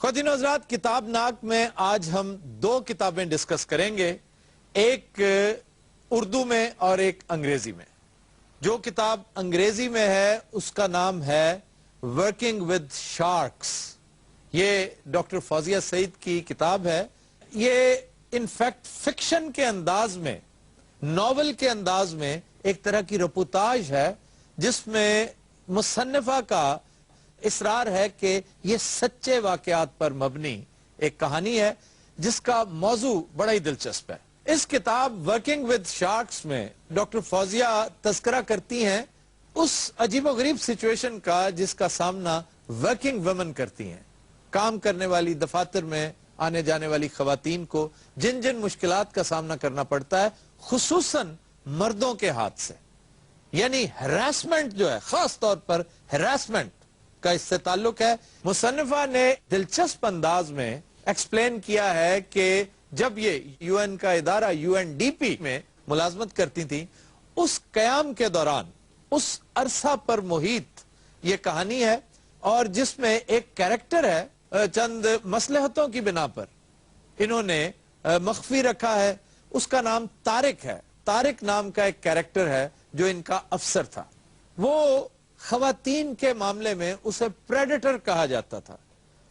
خواتین و حضرات، کتاب ناک میں آج ہم دو کتابیں ڈسکس کریں گے، ایک اردو میں اور ایک انگریزی میں۔ جو کتاب انگریزی میں ہے اس کا نام ہے ورکنگ ود شارکس۔ یہ ڈاکٹر فوزیہ سعید کی کتاب ہے۔ یہ انفیکٹ فکشن کے انداز میں، ناول کے انداز میں ایک طرح کی رپورتاج ہے، جس میں مصنفہ کا اصرار ہے کہ یہ سچے واقعات پر مبنی ایک کہانی ہے، جس کا موضوع بڑا ہی دلچسپ ہے۔ اس کتاب ورکنگ ود شارکس میں ڈاکٹر فوزیہ تذکرہ کرتی ہیں اس عجیب و غریب سچویشن کا جس کا سامنا ورکنگ ویمن کرتی ہیں۔ کام کرنے والی دفاتر میں آنے جانے والی خواتین کو جن جن مشکلات کا سامنا کرنا پڑتا ہے، خصوصاً مردوں کے ہاتھ سے، یعنی ہراسمنٹ جو ہے، خاص طور پر ہراسمنٹ کا اس سے تعلق ہے۔ مصنفہ نے دلچسپ انداز میں ایکسپلین کیا ہے کہ جب یہ یو این کا ادارہ UNDP میں ملازمت کرتی تھی، اس قیام کے دوران اس عرصہ پر محیط یہ کہانی ہے، اور جس میں ایک کیریکٹر ہے، چند مصلحتوں کی بنا پر انہوں نے مخفی رکھا ہے۔ اس کا نام طارق ہے۔ طارق نام کا ایک کیریکٹر ہے جو ان کا افسر تھا۔ وہ خواتین کے معاملے میں اسے پریڈیٹر کہا جاتا تھا۔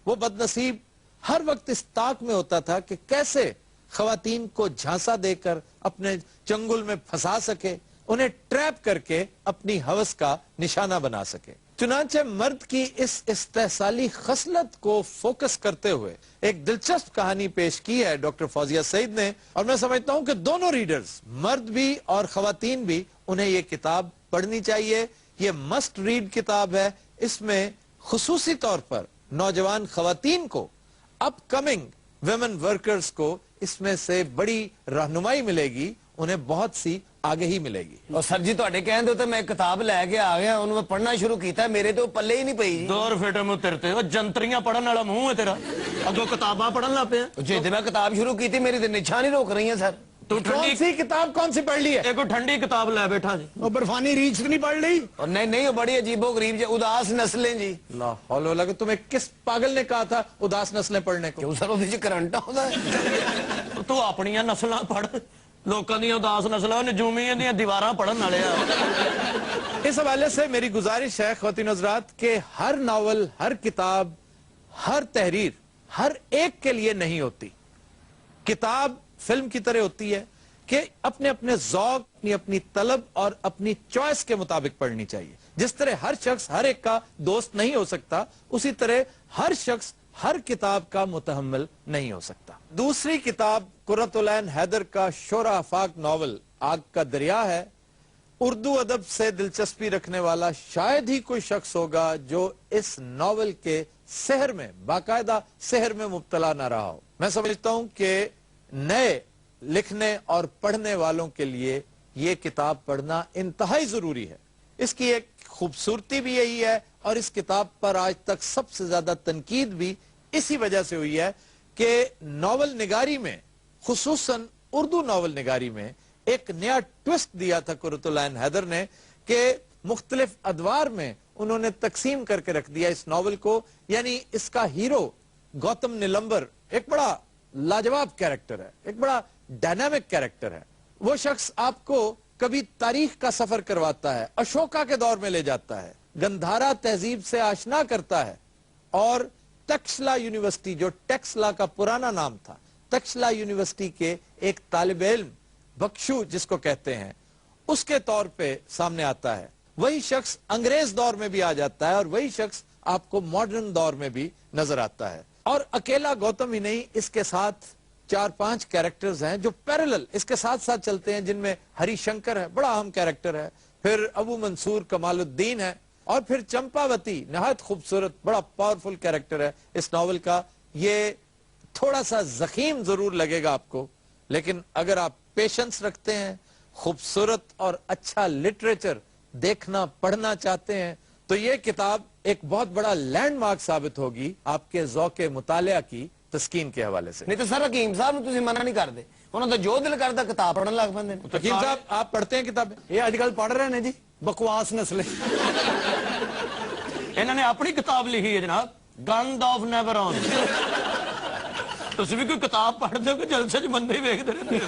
وہ بدنصیب ہر وقت اس طاق میں ہوتا تھا کہ کیسے خواتین کو جھانسا دے کر اپنے چنگل میں پھنسا سکے، انہیں ٹریپ کر کے اپنی ہوس کا نشانہ بنا سکے۔ چنانچہ مرد کی اس استحصالی خصلت کو فوکس کرتے ہوئے ایک دلچسپ کہانی پیش کی ہے ڈاکٹر فوزیہ سعید نے، اور میں سمجھتا ہوں کہ دونوں ریڈرز، مرد بھی اور خواتین بھی، انہیں یہ کتاب پڑھنی چاہیے۔ یہ مسٹ ریڈ کتاب ہے۔ اس میں خصوصی طور پر نوجوان خواتین کو، اپ کمنگ ویمن ورکرز کو اس میں سے بڑی رہنمائی ملے گی، انہیں بہت سی آگے ہی ملے گی۔ اور سر جی تواڈے کہندے تے میں کتاب لے کے آ گیا، انہوں میں پڑھنا شروع کیتا، میرے تو پلے ہی نہیں پئی۔ دور فٹے میں تیرتے وہ جنتریاں پڑھن والا منہ ہے تیرا، اگوں کتاباں پڑھن لا پیا۔ جی میں کتاب شروع کی تھی، میری تے نچھا نہیں روک رہی ہیں سر۔ تو کون سی کتاب کون سی پڑھ لی ہے؟ ایک ٹھنڈی کتاب لے بیٹھا جی۔ وہ برفانی ریچھ نہیں پڑھ لی؟ اور نہیں بڑی عجیب و غریب جی، اداس نسلیں جی۔ لا حول ولا قوت، تمہیں کس پاگل نے کہا تھا اداس نسلیں پڑھنے کو؟ کیوں سر وہ کرنٹ ہوتا ہے؟ تو اپنی نسلاں پڑھ، لوکاں دی اداس نسلاں نجومیاں دی دیواراں پڑھن والے آ۔ اس حوالے سے میری گزارش ہے خواتین حضرات کہ ہر ناول، ہر کتاب، ہر تحریر ہر ایک کے لیے نہیں ہوتی۔ کتاب فلم کی طرح ہوتی ہے کہ اپنے اپنے ذوق، اپنی طلب اور اپنی چوائس کے مطابق پڑھنی چاہیے۔ جس طرح ہر شخص ہر ایک کا دوست نہیں ہو سکتا، اسی طرح ہر شخص ہر کتاب کا متحمل نہیں ہو سکتا۔ دوسری کتاب قرۃ العین حیدر کا شورہ آفاق ناول آگ کا دریا ہے۔ اردو ادب سے دلچسپی رکھنے والا شاید ہی کوئی شخص ہوگا جو اس ناول کے سحر میں، باقاعدہ سحر میں مبتلا نہ رہا ہو۔ میں سمجھتا ہوں کہ نئے لکھنے اور پڑھنے والوں کے لیے یہ کتاب پڑھنا انتہائی ضروری ہے۔ اس کی ایک خوبصورتی بھی یہی ہے، اور اس کتاب پر آج تک سب سے زیادہ تنقید بھی اسی وجہ سے ہوئی ہے کہ ناول نگاری میں، خصوصاً اردو ناول نگاری میں، ایک نیا ٹوسٹ دیا تھا قرۃ العین حیدر نے کہ مختلف ادوار میں انہوں نے تقسیم کر کے رکھ دیا اس ناول کو۔ یعنی اس کا ہیرو گوتم نیلمبر ایک بڑا لاجواب کیریکٹر ہے، ایک بڑا ڈائنامک کیریکٹر ہے۔ وہ شخص آپ کو کبھی تاریخ کا سفر کرواتا ہے، اشوکا کے دور میں لے جاتا ہے، گندھارا تہذیب سے آشنا کرتا ہے، اور تکشلا یونیورسٹی، جو ٹیکسلا کا پرانا نام تھا، تکشلا یونیورسٹی کے ایک طالب علم، بخشو جس کو کہتے ہیں، اس کے طور پہ سامنے آتا ہے۔ وہی شخص انگریز دور میں بھی آ جاتا ہے، اور وہی شخص آپ کو ماڈرن دور میں بھی نظر آتا ہے۔ اور اکیلا گوتم ہی نہیں، اس کے ساتھ 4-5 کیریکٹرز ہیں جو پیرلل اس کے ساتھ ساتھ چلتے ہیں، جن میں ہری شنکر ہے، بڑا اہم کیریکٹر ہے، پھر ابو منصور کمال الدین ہے، اور پھر چمپاوتی نہایت خوبصورت، بڑا پاورفل کیریکٹر ہے اس ناول کا۔ یہ تھوڑا سا زخیم ضرور لگے گا آپ کو، لیکن اگر آپ پیشنس رکھتے ہیں، خوبصورت اور اچھا لٹریچر دیکھنا پڑھنا چاہتے ہیں، تو یہ کتاب ایک بہت بڑا لینڈ مارک ثابت ہوگی آپ کے ذوق مطالعہ کی تسکین کے حوالے سے۔ نہیں تو سر حکیم صاحب تسی منع نہیں کرتے، انہوں تو جو دل کرتا کتاب پڑھن لگ پندے۔ حکیم صاحب آپ پڑھتے ہیں کتابیں؟ یہ آج کل پڑھ رہے ہیں جی، بکواس نسلیں۔ انہوں نے اپنی کتاب لکھی ہے جناب، ਗੰਦ ਆਫ ਨੈਵਰ ਔਨ। ਤੁਸੀਂ ਵੀ ਕੋਈ ਕਿਤਾਬ ਪੜ੍ਹਦੇ ਹੋ ਕਿ ਜਲਸੇ 'ਚ ਬੰਦੇ ਹੀ ਵੇਖਦੇ ਰਹਿੰਦੇ ਹੋ?